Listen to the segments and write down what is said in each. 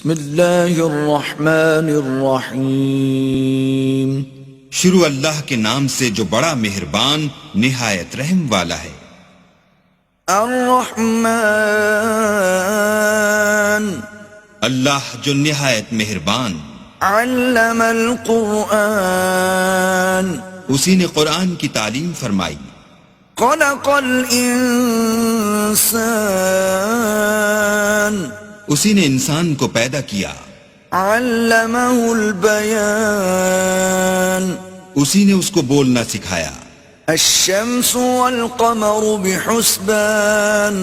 بسم اللہ الرحمن الرحیم. شروع اللہ کے نام سے جو بڑا مہربان نہایت رحم والا ہے. الرحمن اللہ جو نہایت مہربان. علم القرآن اسی نے قرآن کی تعلیم فرمائی. خلق الانسان اسی نے انسان کو پیدا کیا. علمہ البیان اسی نے اس کو بولنا سکھایا. الشمس والقمر بحسبان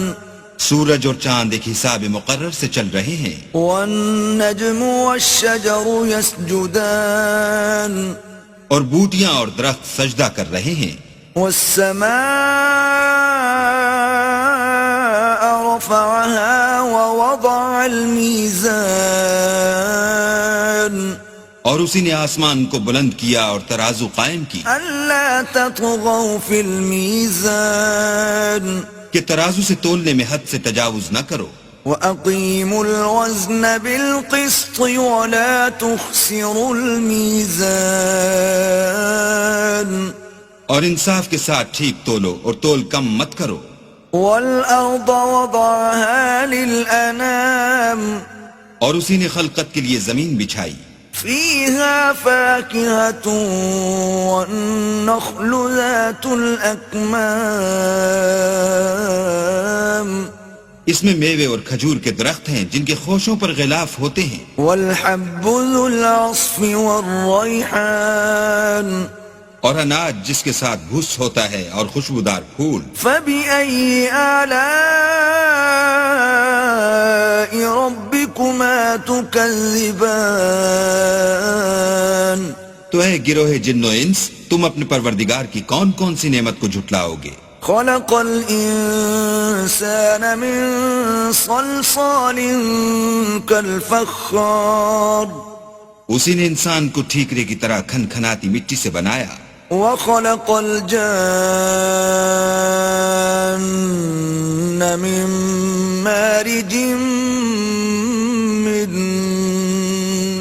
سورج اور چاند ایک حساب مقرر سے چل رہے ہیں. والنجم والشجر يسجدان اور بوٹیاں اور درخت سجدہ کر رہے ہیں. والسماء رفعها ووضع الميزان اور اسی نے آسمان کو بلند کیا اور ترازو قائم کی ألا تطغوا في الميزان کہ ترازو سے تولنے میں حد سے تجاوز نہ کرو. وَأَقِيمُوا الْوَزْنَ بِالْقِسْطِ وَلَا تُخْسِرُوا الْمِيزَانَ اور انصاف کے ساتھ ٹھیک تولو اور تول کم مت کرو. وَالْأَرْضَ وَضَعَهَا لِلْأَنَامِ اور اسی نے خلقت کے لیے زمین بچھائی. فِيهَا فَاكِهَةٌ وَالنَّخْلُ ذَاتُ الْأَكْمَامِ اس میں میوے اور کھجور کے درخت ہیں جن کے خوشوں پر غلاف ہوتے ہیں. وَالْحَبُّ ذُو الْعَصْفِ وَالرَّيْحَانِ اور اناج جس کے ساتھ بھس ہوتا ہے اور خوشبودار پھول. فَبِأَيِّ آلَاءِ رَبِّكُمَا تُكَذِّبَانِ تو اے گروہ جن و انس تم اپنے پروردگار کی کون کون سی نعمت کو جھٹلاؤ گے. خَلَقَ الْإِنسَانَ مِنْ صَلْصَالٍ كَالْفَخَّارِ اسی نے انسان کو ٹھیکرے کی طرح کھن کھناتی مٹی سے بنایا. وَخَلَقَ الْجَانَّ مِنْ مَارِجٍ مِّن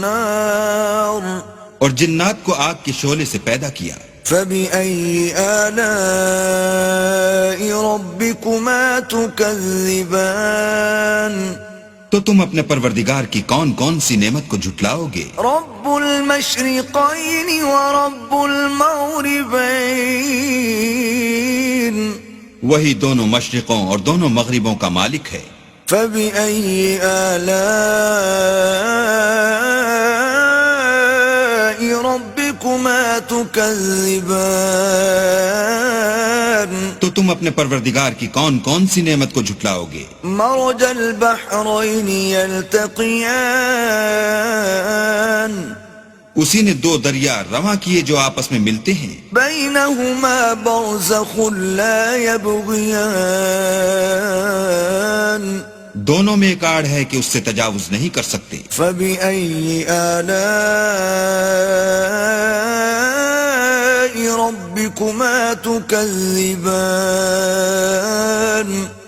نَّارٍ اور جنات کو آگ کے شعلے سے پیدا کیا. فَبِأَيِّ آلَاءِ رَبِّكُمَا تُكَذِّبَانِ تو تم اپنے پروردگار کی کون کون سی نعمت کو جھٹلاؤ گے. رَبُّ الْمَشْرِقَيْنِ وَرَبُّ الْمَغْرِبَيْنِ وہی دونوں مشرقوں اور دونوں مغربوں کا مالک ہے. فَبِأَيِّ آلَاءِ رَبِّكُمَا تُكَذِّبَانِ تو تم اپنے پروردگار کی کون کون سی نعمت کو جھٹلاؤ گے. مرج البحرين يلتقيان اسی نے دو دریا رواں کیے جو آپس میں ملتے ہیں. بينهما برزخ لا يبغيان دونوں میں ایک آڑ ہے کہ اس سے تجاوز نہیں کر سکتے. فبأي آلاء ربكما تكذبان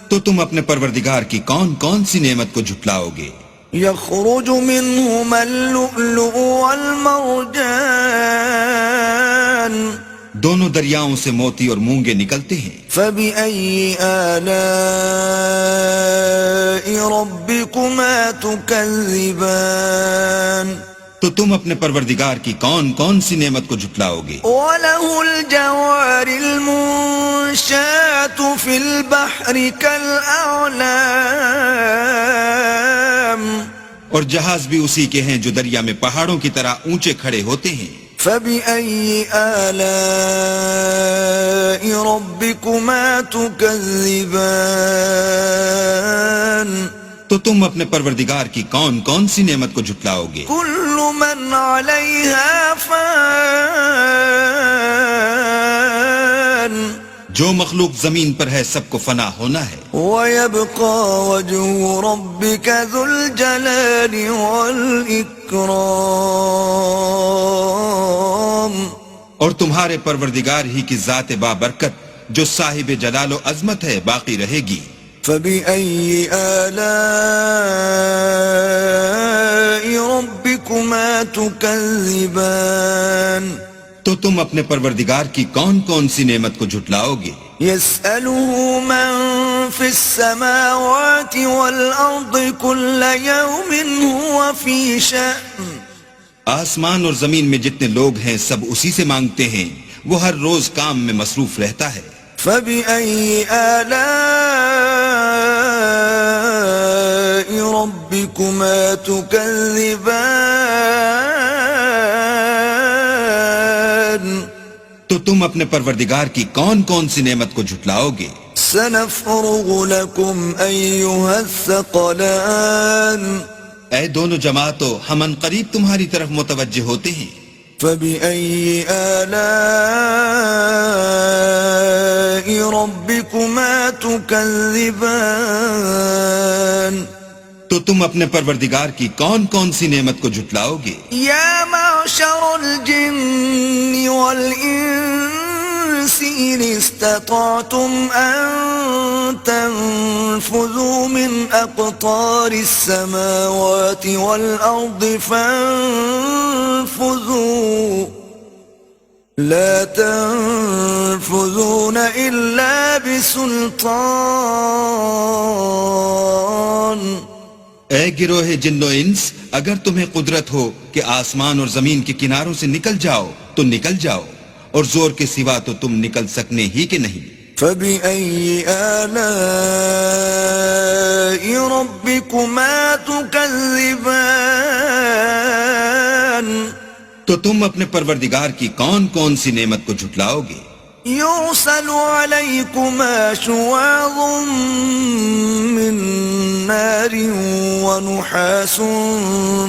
تو تم اپنے پروردگار کی کون کون سی نعمت کو جھٹلاؤ گے. يخرج منهما اللؤلؤ والمرجان دونوں دریاؤں سے موتی اور مونگے نکلتے ہیں. فبأي آلاء ربكما تكذبان تو تم اپنے پروردگار کی کون کون سی نعمت کو جھٹلاؤ گے. وله الجوار المنشآت في البحر كالأعلام اور جہاز بھی اسی کے ہیں جو دریا میں پہاڑوں کی طرح اونچے کھڑے ہوتے ہیں. فبأي آلاء ربكما تكذبان تو تم اپنے پروردگار کی کون کون سی نعمت کو جھٹلاؤ گے. كل من عليها فان جو مخلوق زمین پر ہے سب کو فنا ہونا ہے. ويبقى وجه ربك ذو الجلال والإكرام اور تمہارے پروردگار ہی کی ذات بابرکت جو صاحب جلال و عظمت ہے باقی رہے گی. فبأي آلاء ربكما تكذبان تو تم اپنے پروردگار کی کون کون سی نعمت کو جھٹلاؤ گے؟ يسأله من في السماوات والأرض كل يوم هو في شأن آسمان اور زمین میں جتنے لوگ ہیں سب اسی سے مانگتے ہیں، وہ ہر روز کام میں مصروف رہتا ہے۔ فبأي آلاء ربكما تكذبان تو تم اپنے پروردگار کی کون کون سی نعمت کو جھٹلاؤ گے؟ سنفرغ لكم أيها الثقلان اے دونوں جماعتوں، ہم ان قریب تمہاری طرف متوجہ ہوتے ہیں۔ فبأي آلاء ربكما تكذبان تو تم اپنے پروردگار کی کون کون سی نعمت کو جھٹلاؤ گے؟ يا معشر الجن والإنس إن استطعتم أن تنفذوا من أقطار السماوات والأرض فانفذوا لا تنفذون إلا بسلطان اے گروہ جن و انس، اگر تمہیں قدرت ہو کہ آسمان اور زمین کے کناروں سے نکل جاؤ تو نکل جاؤ، اور زور کے سوا تو تم نکل سکنے ہی کہ نہیں۔ فبأي آلاء ربكما تكذبان تو تم اپنے پروردگار کی کون کون سی نعمت کو جھٹلاؤ گے؟ يرسل عليكما شواظ من نار ونحاس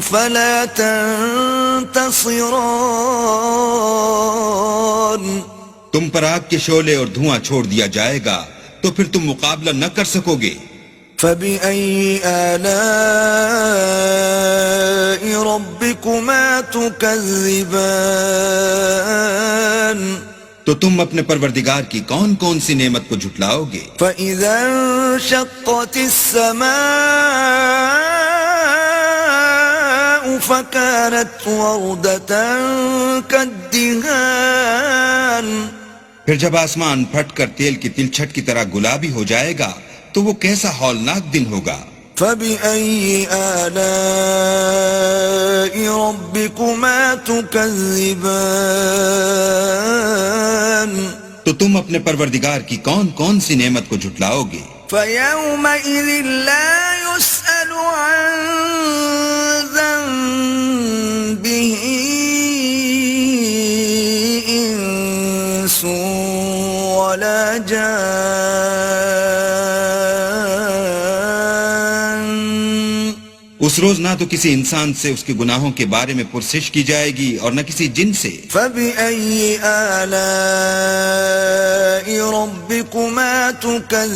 فلا تنتصران تم پر آگ کے شعلے اور دھواں چھوڑ دیا جائے گا تو پھر تم مقابلہ نہ کر سکو گے۔ فبأي آلاء ربكما تكذبان تو تم اپنے پروردگار کی کون کون سی نعمت کو جھٹلاؤ گے؟ فإذا انشقت السماء فكانت وردة كالدهان پھر جب آسمان پھٹ کر تیل کی تلچھٹ کی طرح گلابی ہو جائے گا تو وہ کیسا ہولناک دن ہوگا۔ فبأي آلاء ربكما تكذبان تو تم اپنے پروردگار کی کون کون سی نعمت کو جھٹلاؤ گے؟ فيومئذ لا يسأل عن ذنبه إنس ولا جان اس روز نہ تو کسی انسان سے اس کے گناہوں کے بارے میں پرسش کی جائے گی اور نہ کسی جن سے۔ فبأي آلاء ربكما تكذبان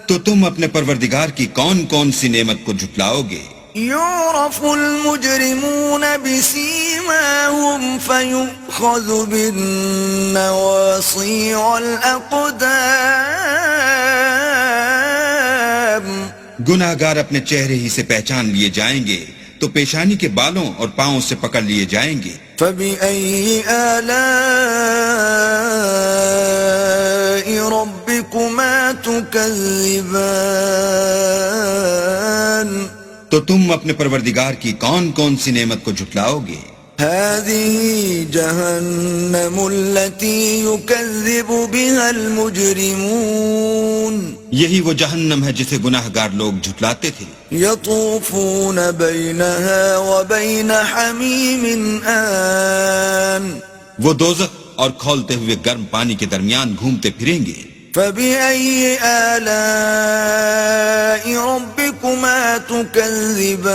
تو تم اپنے پروردگار کی کون کون سی نعمت کو جھٹلاؤ گے؟ يعرف المجرمون بسيماهم فيؤخذ بالنواصي والأقدام گناہ گار اپنے چہرے ہی سے پہچان لیے جائیں گے تو پیشانی کے بالوں اور پاؤں سے پکڑ لیے جائیں گے۔ فبأي آلاء ربكما تكذبان تو تم اپنے پروردگار کی کون کون سی نعمت کو جھٹلاؤ گے؟ هذه جهنم التي يكذب بها المجرمون یہی وہ جہنم ہے جسے گناہ گار لوگ جھٹلاتے تھے۔ يطوفون بينها وبين حميم آن وہ دوزخ اور کھولتے ہوئے گرم پانی کے درمیان گھومتے پھریں گے۔ فبأي آلاء ربكما تكذبان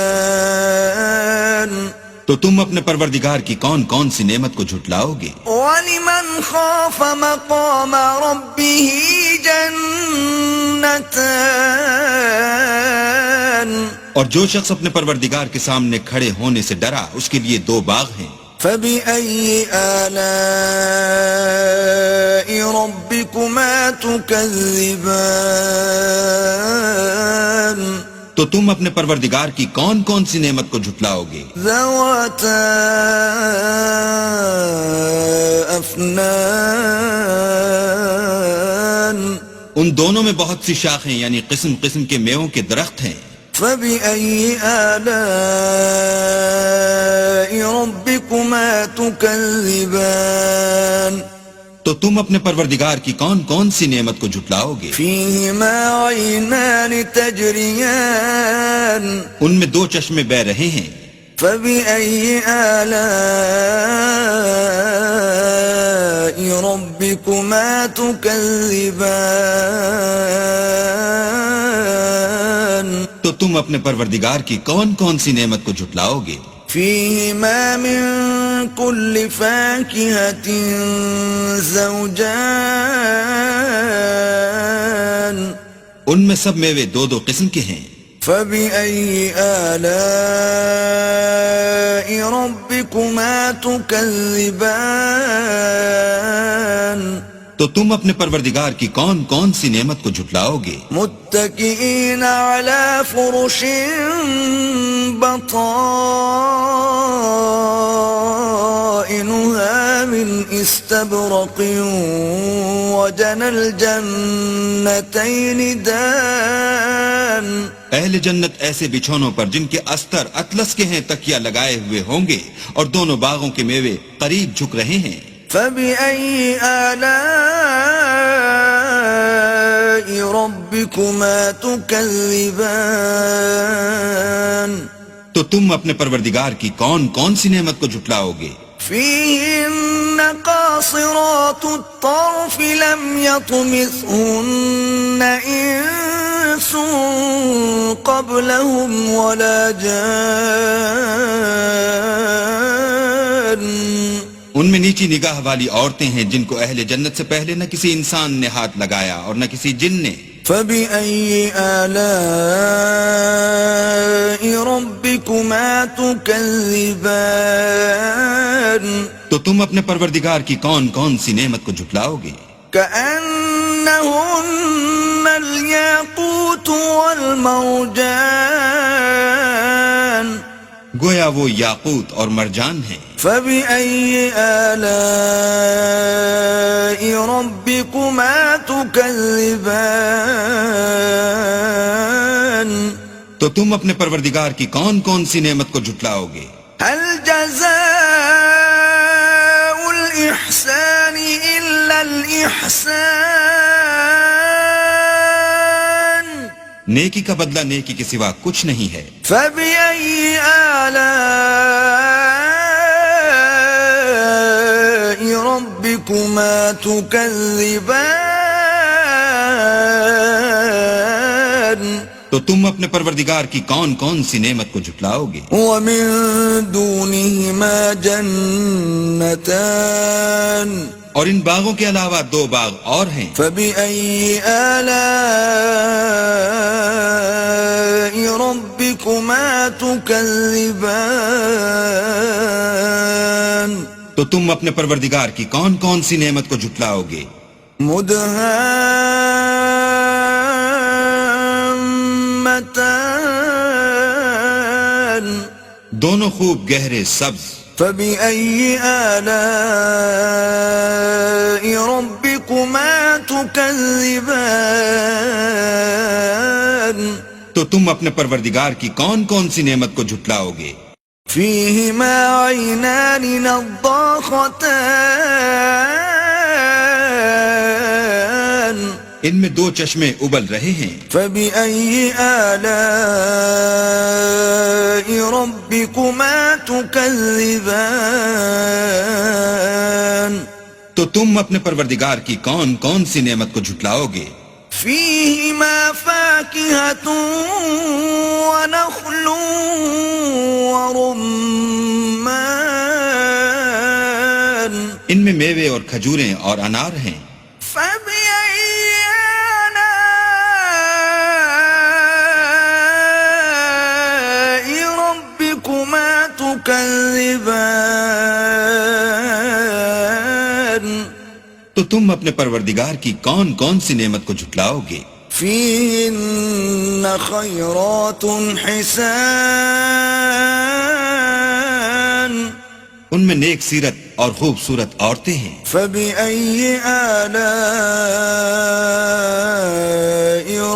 تو تم اپنے پروردگار کی کون کون سی نعمت کو جھٹلاؤ گے؟ ولمن خاف مقام ربه جنتان اور جو شخص اپنے پروردگار کے سامنے کھڑے ہونے سے ڈرا اس کے لیے 2 باغ ہیں۔ فبأي آلاء ربكما تكذبان تو تم اپنے پروردگار کی کون کون سی نعمت کو جھٹلاؤ گے؟ ذواتا افنان ان دونوں میں بہت سی شاخیں یعنی قسم قسم کے میووں کے درخت ہیں. فبأي آلاء ربكما تكذبان تو تم اپنے پروردگار کی کون کون سی نعمت کو جھٹلاؤ گے؟ فيهما عينان تجريان ان میں دو چشمے بہ رہے ہیں. فبأي آلاء ربكما تكذبان تو تم اپنے پروردگار کی کون کون سی نعمت کو جھٹلاؤ گے؟ فيهما من كل فاكهة زوجان ان میں سب میوے دو دو قسم کے ہیں. فبأي آلاء ربكما تكذبان تو تم اپنے پروردگار کی کون کون سی نعمت کو جھٹلاؤ گے؟ متكئين على فرش بطائنها من استبرق وجنى الجنتين دان اہل جنت ایسے بچھونوں پر جن کے استر اطلس کے ہیں تکیہ لگائے ہوئے ہوں گے اور دونوں باغوں کے میوے قریب جھک رہے ہیں. فبأي آلاء ربكما تكذبان تو تم اپنے پروردگار کی کون کون سی نعمت کو جھٹلاؤ گے؟ فيهن قاصرات الطرف لم يطمثهن إنس قبلهم ولا جان ان میں نیچی نگاہ والی عورتیں ہیں جن کو اہل جنت سے پہلے نہ کسی انسان نے ہاتھ لگایا اور نہ کسی جن نے. فبأي آلاء ربكما تكذبان تو تم اپنے پروردگار کی کون کون سی نعمت کو جھٹلاؤ گے؟ كأنهن الياقوت والمرجان گویا وہ یاقوت اور مرجان ہیں. فبأي آلاء ربكما تكذبان تو تم اپنے پروردگار کی کون کون سی نعمت کو جھٹلاؤ گے؟ هل جزاء الإحسان إلا الإحسان نیکی کا بدلہ نیکی کے سوا کچھ نہیں ہے. فبأي آلاء ربكما تكذبان تو تم اپنے پروردگار کی کون کون سی نعمت کو جھٹلاؤ گے؟ ومن دونهما جنتان اور ان باغوں کے علاوہ دو باغ اور ہیں. فبأي آلاء ربكما تكذبان تو تم اپنے پروردگار کی کون کون سی نعمت کو جھٹلاؤ گے؟ مدهامتان دونوں خوب گہرے سبز. فبأي آلاء ربكما تكذبان تو تم اپنے پروردگار کی کون کون سی نعمت کو جھٹلاؤ گے؟ فيهما عينان نضاختان ان میں دو چشمے ابل رہے ہیں. فبأي آلاء ربكما تكذبان تو تم اپنے پروردگار کی کون کون سی نعمت کو جھٹلاؤ گے؟ فيهما فاكهة ونخل ورمان ان میں میوے اور کھجوریں اور انار ہیں. فبأي آلاء ربكما تكذبان تو تم اپنے پروردگار کی کون کون سی نعمت کو جھٹلاؤ گے؟ فيهن خيرات حسان ان میں نیک سیرت اور خوبصورت عورتیں ہیں. فبأي آلاء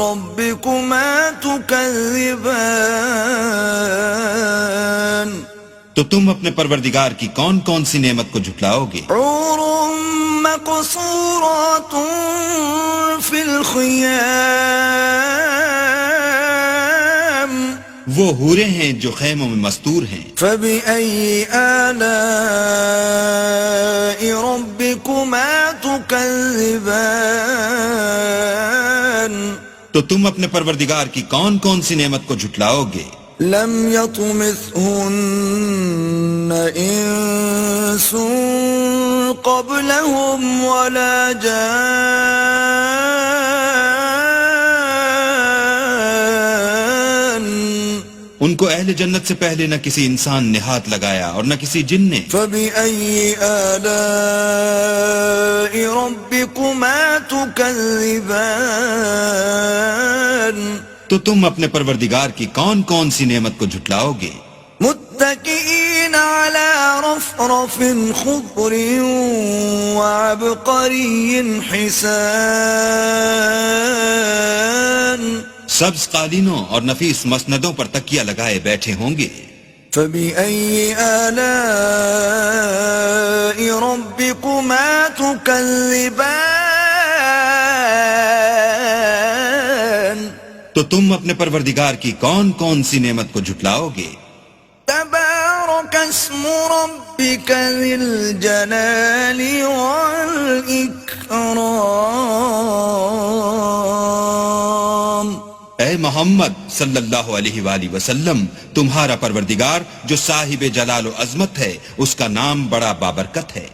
ربكما تكذبان تو تم اپنے پروردگار کی کون کون سی نعمت کو جھٹلاؤ گے؟ حور مقصورات في الخيام وہ حوریں ہیں جو خیموں میں مستور ہیں. فبأي آلاء ربكما تكذبان تو تم اپنے پروردگار کی کون کون سی نعمت کو جھٹلاؤ گے؟ لم يطمثهن انس قبلهم ولا جان ان کو اہل جنت سے پہلے نہ کسی انسان نے ہاتھ لگایا اور نہ کسی جن نے. فبأي آلاء ربكما تكذبان تو تم اپنے پروردگار کی کون کون سی نعمت کو جھٹلاؤ گے؟ متكئين على رفرف خضر وعبقري حسان سبز قالینوں اور نفیس مسندوں پر تکیہ لگائے بیٹھے ہوں گے. فبأي آلاء ربكما تكذبان تو تم اپنے پروردگار کی کون کون سی نعمت کو جھٹلاؤ گے؟ تبارك اسم ربك ذي الجلال والإكرام اے محمد صلی اللہ علیہ وآلہ وسلم، تمہارا پروردگار جو صاحب جلال و عظمت ہے، اس کا نام بڑا بابرکت ہے.